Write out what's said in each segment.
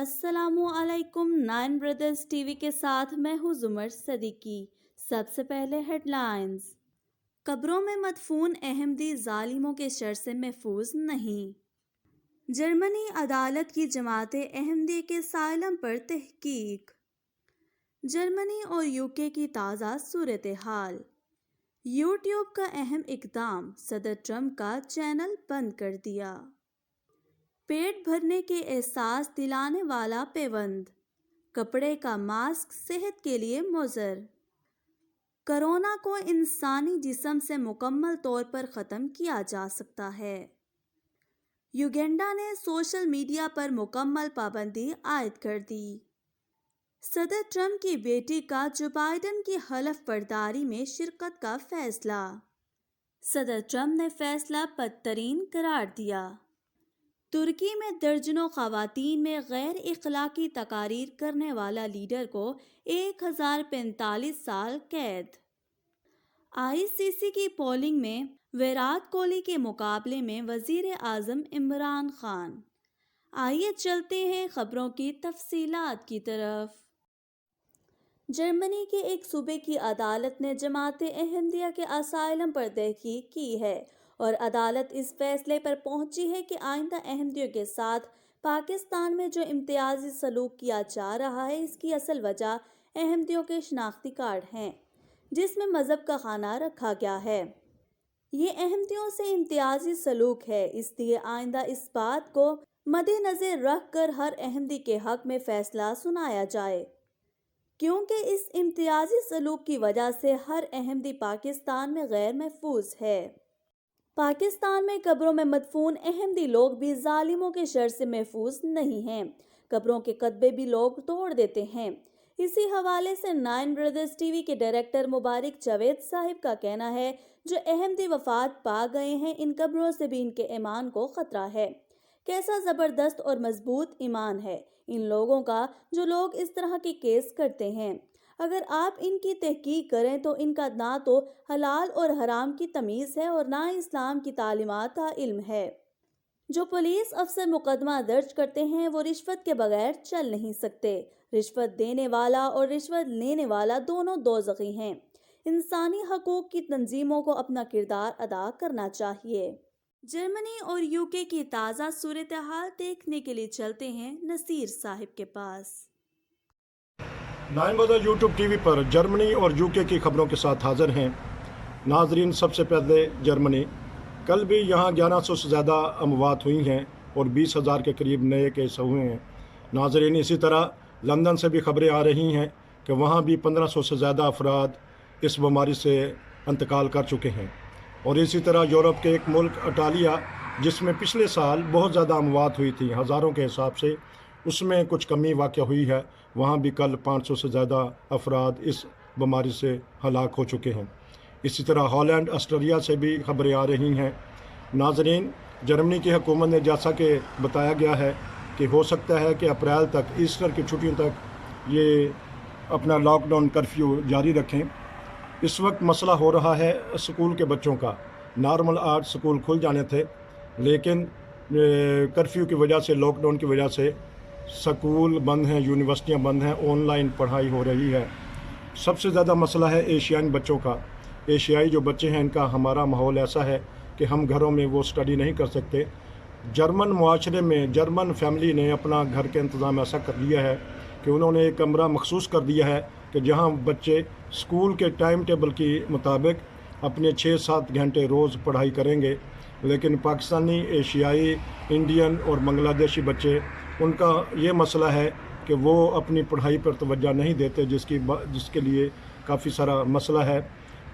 अस्सलामु अलैकुम। Nine brothers TV के साथ मैं हूँ जुमर सदीकी। सबसे पहले हेडलाइंस। कब्रों में मदफून अहमदी जालिमों के शर से महफूज नहीं। जर्मनी अदालत की जमात अहमदी के साइलम पर तहकीक। जर्मनी और यूके की ताज़ा सूरत हाल। यूट्यूब का अहम इक़दाम, सदर ट्रंप का चैनल बंद कर दिया। पेट भरने के एहसास दिलाने वाला पेवंद, कपड़े का मास्क सेहत के लिए मुज़र। कोरोना को इंसानी जिस्म से मुकम्मल तौर पर ख़त्म किया जा सकता है। युगांडा ने सोशल मीडिया पर मुकम्मल पाबंदी आयद कर दी। सदर ट्रंप की बेटी का जो बाइडन की हलफ बर्दारी में शिरकत का फैसला। सदर ट्रंप ने फैसला बदतरीन करार दिया। तुर्की में दर्जनों ख़वातीन में गैर इखलाकी तकारीर करने वाला लीडर को 1045 साल कैद। आईसीसी की पोलिंग में विराट कोहली के मुकाबले में वज़ीर आज़म इमरान खान। आइए चलते हैं खबरों की तफसीलात की तरफ। जर्मनी के एक सूबे की अदालत ने जमात अहमदिया के असाइलम पर तहकीक की है और अदालत इस फैसले पर पहुंची है कि आइंदा अहमदियों के साथ पाकिस्तान में जो इम्तियाजी सलूक किया जा रहा है, इसकी असल वजह अहमदियों के शनाख्ती कार्ड हैं जिसमें मज़हब का खाना रखा गया है। ये अहमदियों से इम्तियाजी सलूक है, इसलिए आइंदा इस बात को मद्देनज़र रख कर हर अहमदी के हक में फ़ैसला सुनाया जाए, क्योंकि इस इम्तियाजी सलूक की वजह से हर अहमदी पाकिस्तान में गैर महफूज है। पाकिस्तान में कब्रों में मदफून अहमदी लोग भी जालिमों के शर से महफूज नहीं हैं। कब्रों के कतबे भी लोग तोड़ देते हैं। इसी हवाले से नाइन ब्रदर्स टीवी के डायरेक्टर मुबारक जावेद साहिब का कहना है, जो अहमदी वफात पा गए हैं, इन कब्रों से भी इनके ईमान को खतरा है। कैसा ज़बरदस्त और मजबूत ईमान है इन लोगों का, जो लोग इस तरह के केस करते हैं। अगर आप इनकी तहकीक करें तो इनका ना तो हलाल और हराम की तमीज़ है और ना इस्लाम की तालीमात का इल्म है। जो पुलिस अफसर मुकदमा दर्ज करते हैं वो रिश्वत के बगैर चल नहीं सकते। रिश्वत देने वाला और रिश्वत लेने वाला दोनों दोज़खी हैं। इंसानी हकूक़ की तंजीमों को अपना किरदार अदा करना चाहिए। जर्मनी और यूके की ताज़ा सूरत हाल देखने के लिए चलते हैं नसीर साहिब के पास। नाइन ब्रदर यूट्यूब टीवी पर जर्मनी और यूके की खबरों के साथ हाजिर हैं। नाजरीन, सबसे पहले जर्मनी। कल भी यहाँ 1100 से ज़्यादा अमवात हुई हैं और 20,000 के करीब नए केस हुए हैं। नाजरीन, इसी तरह लंदन से भी खबरें आ रही हैं कि वहाँ भी 1500 से ज़्यादा अफराद इस बीमारी से इंतकाल कर चुके हैं। और इसी तरह यूरोप के एक मुल्क इटालिया, जिसमें पिछले साल बहुत ज़्यादा अमवात हुई थी हज़ारों के हिसाब से, उसमें कुछ कमी वाक़ हुई है। वहाँ भी कल 500 से ज़्यादा अफराद इस बीमारी से हलाक हो चुके हैं। इसी तरह हॉलैंड, ऑस्ट्रेलिया से भी खबरें आ रही हैं। नाजरीन, जर्मनी की हुकूमत ने जैसा कि बताया गया है कि हो सकता है कि अप्रैल तक, ईस्टर की छुट्टियों तक ये अपना लॉकडाउन कर्फ्यू जारी रखें। इस वक्त मसला हो रहा है स्कूल के बच्चों का। नॉर्मल आज स्कूल खुल जाने थे, लेकिन कर्फ्यू की वजह से, लॉकडाउन की वजह से स्कूल बंद हैं, यूनिवर्सिटियां बंद हैं, ऑनलाइन पढ़ाई हो रही है। सबसे ज़्यादा मसला है एशियाई बच्चों का। एशियाई जो बच्चे हैं, इनका हमारा माहौल ऐसा है कि हम घरों में वो स्टडी नहीं कर सकते। जर्मन मुआशरे में जर्मन फैमिली ने अपना घर के इंतज़ाम ऐसा कर लिया है कि उन्होंने एक कमरा मखसूस कर दिया है कि जहाँ बच्चे स्कूल के टाइम टेबल के मुताबिक अपने 6-7 घंटे रोज़ पढ़ाई करेंगे। लेकिन पाकिस्तानी, एशियाई, इंडियन और बांग्लादेशी बच्चे, उनका ये मसला है कि वो अपनी पढ़ाई पर तवज्जो नहीं देते, जिसके लिए काफ़ी सारा मसला है।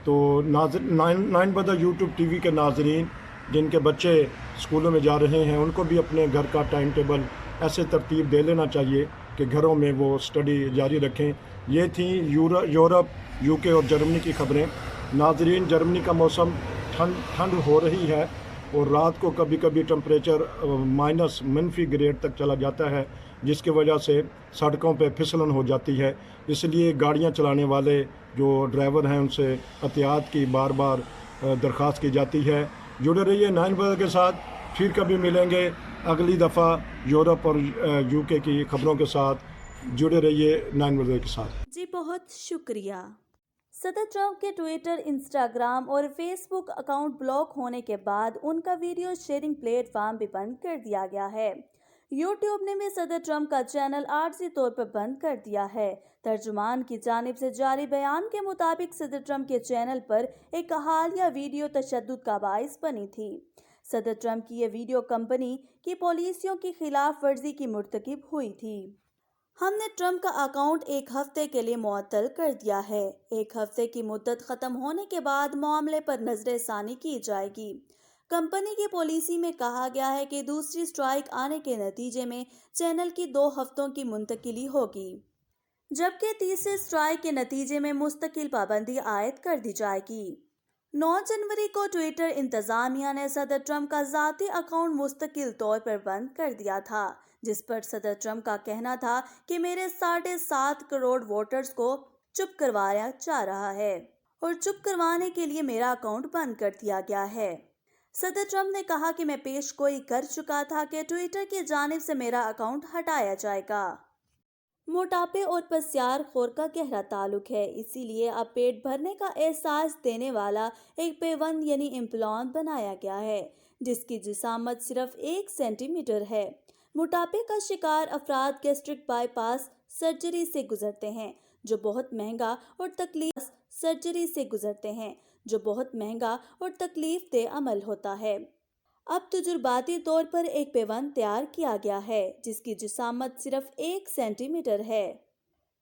तो नाइन ब्रदर यूट्यूब टीवी के नाजरीन, जिनके बच्चे स्कूलों में जा रहे हैं, उनको भी अपने घर का टाइम टेबल ऐसे तरतीब दे लेना चाहिए कि घरों में वो स्टडी जारी रखें। ये थी यूरोप, यूके और जर्मनी की खबरें। नाजरीन, जर्मनी का मौसम ठंड हो रही है और रात को कभी कभी टेम्परेचर -- ग्रेड तक चला जाता है, जिसकी वजह से सड़कों पे फिसलन हो जाती है। इसलिए गाड़ियां चलाने वाले जो ड्राइवर हैं, उनसे एहतियात की बार बार दरख्वास्त की जाती है। जुड़े रहिए नाइन ब्रदर के साथ, फिर कभी मिलेंगे। अगली दफ़ा यूरोप और यूके की खबरों के साथ जुड़े रहिए 9 बजे के साथ। जी बहुत शुक्रिया। सदर ट्रंप के ट्विटर, इंस्टाग्राम और फेसबुक अकाउंट ब्लॉक होने के बाद उनका वीडियो शेयरिंग प्लेटफॉर्म भी बंद कर दिया गया है। यूट्यूब ने भी सदर ट्रंप का चैनल आर्जी तौर पर बंद कर दिया है। तर्जुमान की जानिब से जारी बयान के मुताबिक सदर ट्रंप के चैनल पर एक हालिया वीडियो तशद्दुद का बाइस बनी थी। सदर ट्रंप की ये वीडियो कंपनी की पॉलिसियों की खिलाफ वर्जी की मुर्तकिब हुई थी। हमने ट्रंप का अकाउंट एक हफ्ते के लिए मुअत्तल कर दिया है। एक हफ्ते की मुद्दत खत्म होने के बाद मामले पर नजरसानी की जाएगी। कंपनी की पॉलिसी में कहा गया है कि दूसरी स्ट्राइक आने के नतीजे में चैनल की 2 हफ्तों की मुंतकिली होगी, जबकि तीसरे स्ट्राइक के नतीजे में मुस्तकिल पाबंदी आयद कर दी जाएगी। 9 जनवरी को ट्विटर इंतजामिया ने सदर ट्रंप का ज़ाती अकाउंट मुस्तकिल तौर पर बंद कर दिया था, जिस पर सदर ट्रंप का कहना था कि मेरे 7.5 करोड़ वोटर्स को चुप करवाया जा रहा है और चुप करवाने के लिए मेरा अकाउंट बंद कर दिया गया है। सदर ट्रंप ने कहा कि मैं पेशगोई कर चुका था कि ट्विटर की जानिब से मेरा अकाउंट हटाया जाएगा। मोटापे और पसियार खोर का गहरा ताल्लुक है, इसीलिए अब पेट भरने का एहसास देने वाला एक पेवंद यानी इम्प्लांट बनाया गया है, जिसकी जिसामत सिर्फ 1 सेंटीमीटर है। मोटापे का शिकार अफराद गैस्ट्रिक बाईपास सर्जरी से गुजरते हैं, जो बहुत महंगा और तकलीफ दे अमल होता है। अब तजुर्बाती तौर पर एक पेवंद तैयार किया गया है, जिसकी जिसामत सिर्फ 1 सेंटीमीटर है।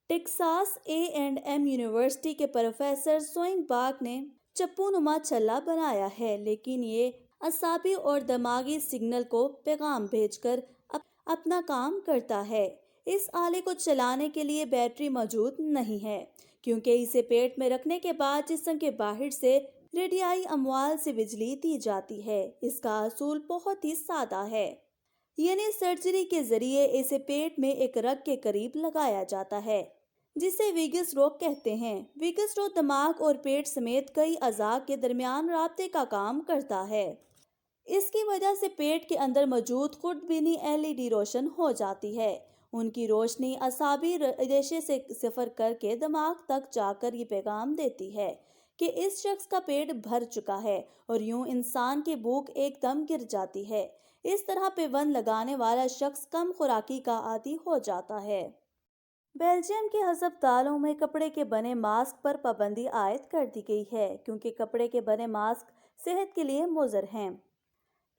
टेक्सास A&M यूनिवर्सिटी के प्रोफेसर सोइंगबार्ग ने चप्पू-नुमा छल्ला बनाया है, लेकिन ये असाबी और दिमागी सिग्नल को पैगाम भेजकर अपना काम करता है। इस आले को चलाने के लिए बैटरी मौजूद नहीं है, क्योंकि इसे पेट में रखने के बाद जिस्म के बाहर से रेडियाई अमवाल से बिजली दी जाती है। इसका असूल बहुत ही सादा है, यानी सर्जरी के जरिए इसे पेट में एक रग के करीब लगाया जाता है, जिसे विगस रोग कहते हैं। विगस रोग दिमाग और पेट समेत कई अज़ा के दरमियान राब्ते का काम करता है। इसकी वजह से पेट के अंदर मौजूद खुर्दबीनी LED रोशन हो जाती है। उनकी रोशनी असाबी रेशे से सफ़र करके दिमाग तक जाकर ये पैगाम देती है कि इस शख्स का पेट भर चुका है, और यूं इंसान की भूख एकदम गिर जाती है। इस तरह पेवंद लगाने वाला शख्स कम खुराकी का आदी हो जाता है। बेल्जियम के अस्पतालों में कपड़े के बने मास्क पर पाबंदी आयद कर दी गई है, क्योंकि कपड़े के बने मास्क सेहत के लिए मुज़र हैं।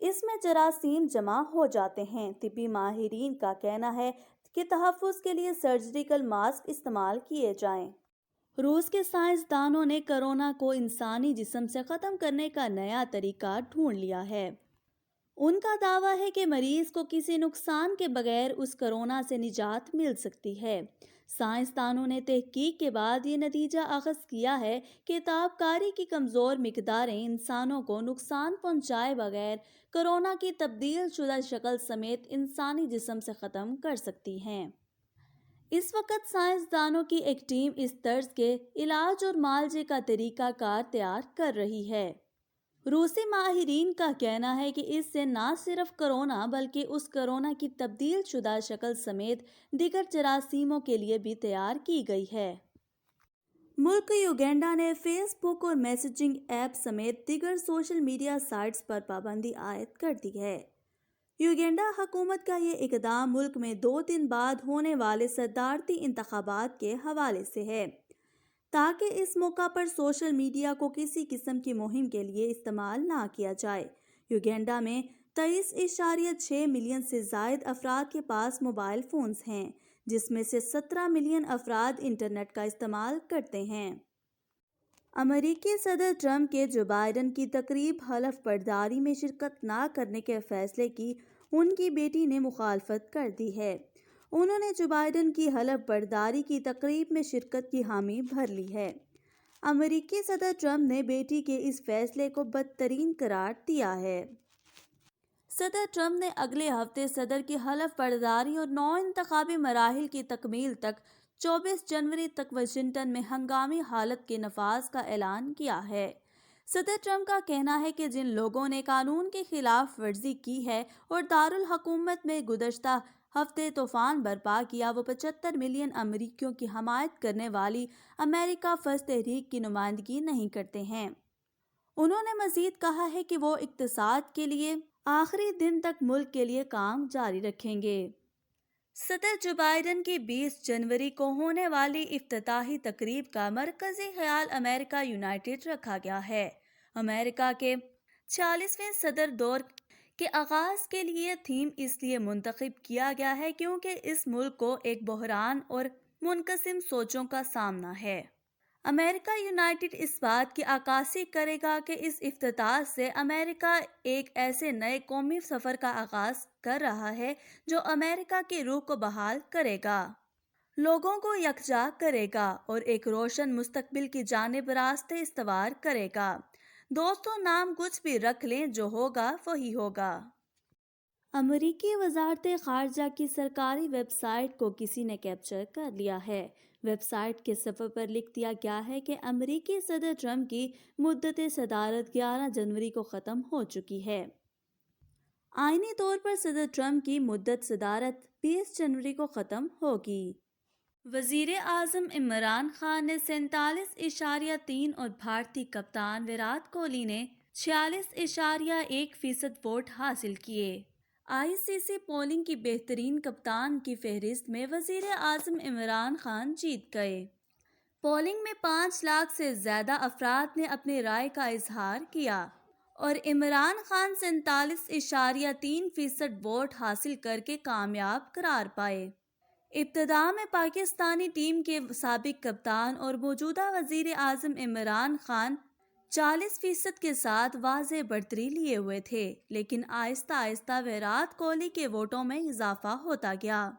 इसमें जरासीम जमा हो जाते हैं। तिब्बी माहिरीन का कहना है कि तहफ़्फ़ुज़ के लिए सर्जिकल मास्क इस्तेमाल किए जाएं। रूस के साइंसदानों ने कोरोना को इंसानी जिस्म से ख़त्म करने का नया तरीका ढूंढ लिया है। उनका दावा है कि मरीज को किसी नुकसान के बगैर उस कोरोना से निजात मिल सकती है। साइंसदानों ने तहकीक के बाद ये नतीजा अखज़ किया है कि ताबकारी की कमज़ोर मिकदारें इंसानों को नुकसान पहुंचाए बगैर कोरोना की तब्दील शुदा शक्ल समेत इंसानी जिस्म से ख़त्म कर सकती हैं। इस वक्त साइंसदानों की एक टीम इस तर्ज के इलाज और मालजे का तरीका कार तैयार कर रही है। रूसी माहिरीन का कहना है कि इससे न सिर्फ कोरोना बल्कि उस कोरोना की तब्दील शुदा शक्ल समेत दीगर जरासीमों के लिए भी तैयार की गई है। मुल्क युगांडा ने फेसबुक और मैसेजिंग ऐप समेत दीगर सोशल मीडिया साइट्स पर पाबंदी आयद कर दी है। युगांडा हुकूमत का ये इक़दाम मुल्क में 2 दिन बाद होने वाले सदारती इंतखाबात के हवाले से है, ताकि इस मौका पर सोशल मीडिया को किसी किस्म की मुहिम के लिए इस्तेमाल ना किया जाए। युगांडा में 23.6 मिलियन से ज़ायद अफराद के पास मोबाइल फ़ोन्स हैं, जिसमें से 17 मिलियन अफराद इंटरनेट का इस्तेमाल करते हैं। अमेरिकी सदर ट्रंप के जो बाइडन की तकरीब हलफ बर्दारी में शिरकत ना करने के फैसले की उनकी बेटी ने मुखालफत कर दी है। उन्होंने जो बाइडन की हलफ बर्दारी की तकरीब में शिरकत की हामी भर ली है। अमेरिकी सदर ट्रंप ने बेटी के इस फैसले को बदतरीन करार दिया है। सदर ट्रंप ने अगले हफ्ते सदर की हलफ बर्दारी और 9 इंतखाबी मराहिल की तकमील तक 24 जनवरी तक वाशिंगटन में हंगामी हालत के नफाज का ऐलान किया है। صدر ٹرمپ کا کہنا ہے کہ جن لوگوں نے قانون کی خلاف ورزی کی ہے اور دارالحکومت میں گزشتہ ہفتے طوفان برپا کیا، وہ 75 ملین امریکیوں کی حمایت کرنے والی امریکہ فرسٹ تحریک کی نمائندگی نہیں کرتے ہیں۔ انہوں نے مزید کہا ہے کہ وہ اقتصاد کے لیے آخری دن تک ملک کے لیے کام جاری رکھیں گے۔ صدر جو بائیڈن کی 20 جنوری کو ہونے والی افتتاحی تقریب کا مرکزی خیال امریکہ یونائٹڈ رکھا گیا ہے۔ امریکہ کے 46ویں صدر دور کے آغاز کے لیے تھیم اس لیے منتخب کیا گیا ہے کیونکہ اس ملک کو ایک بحران اور منقسم سوچوں کا سامنا ہے۔ امریکہ یونائٹڈ اس بات کی عکاسی کرے گا کہ اس افتتاح سے امریکہ ایک ایسے نئے قومی سفر کا آغاز کر رہا ہے جو امریکہ کی روح کو بحال کرے گا، لوگوں کو یکجا کرے گا اور ایک روشن مستقبل کی جانب راستے استوار کرے گا۔ دوستو، نام کچھ بھی رکھ لیں، جو ہوگا وہی ہوگا۔ امریکی وزارت خارجہ کی سرکاری ویب سائٹ کو کسی نے کیپچر کر لیا ہے۔ ویب سائٹ کے صفحے پر لکھ دیا گیا ہے کہ امریکی صدر ٹرمپ کی مدت صدارت 11 جنوری کو ختم ہو چکی ہے۔ آئینی طور پر صدر ٹرمپ کی مدت صدارت 20 جنوری کو ختم ہوگی۔ وزیر اعظم عمران خان نے 47.3 اور بھارتی کپتان ویرات کوہلی نے 46.1% ووٹ حاصل کیے۔ آئی سی سی پولنگ کی بہترین کپتان کی فہرست میں وزیر اعظم عمران خان جیت گئے۔ پولنگ میں 5 لاکھ سے زیادہ افراد نے اپنی رائے کا اظہار کیا اور عمران خان 47.3% ووٹ حاصل کر کے کامیاب قرار پائے۔ ابتدا میں پاکستانی ٹیم کے سابق کپتان اور موجودہ وزیر اعظم عمران خان 40% کے ساتھ واضح برتری لیے ہوئے تھے، لیکن آہستہ آہستہ ویرات کوہلی کے ووٹوں میں اضافہ ہوتا گیا۔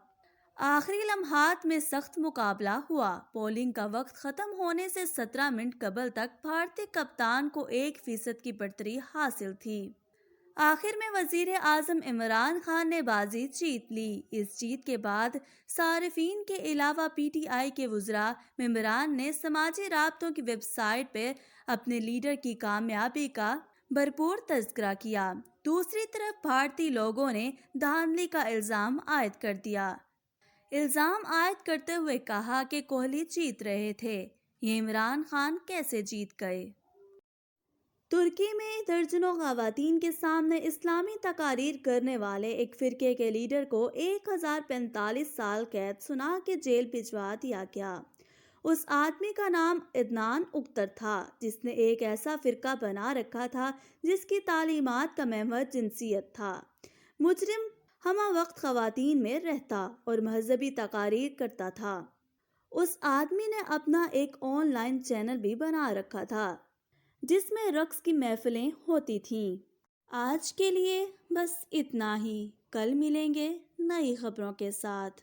آخری لمحات میں سخت مقابلہ ہوا۔ پولنگ کا وقت ختم ہونے سے 17 منٹ قبل تک بھارتی کپتان کو 1% کی برتری حاصل تھی۔ آخر میں وزیر اعظم عمران خان نے بازی جیت لی۔ اس جیت کے بعد صارفین کے علاوہ پی ٹی آئی کے وزراء ممبران نے سماجی رابطوں کی ویب سائٹ پہ اپنے لیڈر کی کامیابی کا بھرپور تذکرہ کیا۔ دوسری طرف بھارتی لوگوں نے دھاندلی کا الزام عائد کر دیا۔ الزام عائد کرتے ہوئے کہا کہ کوہلی جیت رہے تھے، یہ عمران خان کیسے جیت گئے؟ ترکی میں درجنوں خواتین کے سامنے اسلامی تقاریر کرنے والے ایک فرقے کے لیڈر کو 1045 سال قید سنا کے جیل بھجوا دیا گیا۔ اس آدمی کا نام عدنان اختر تھا، جس نے ایک ایسا فرقہ بنا رکھا تھا جس کی تعلیمات کا محور جنسیت تھا۔ مجرم ہمہ وقت خواتین میں رہتا اور مذہبی تقاریر کرتا تھا۔ اس آدمی نے اپنا ایک آن لائن چینل بھی بنا رکھا تھا جس میں رقص کی محفلیں ہوتی تھیں۔ آج کے لیے بس اتنا ہی، کل ملیں گے نئی خبروں کے ساتھ۔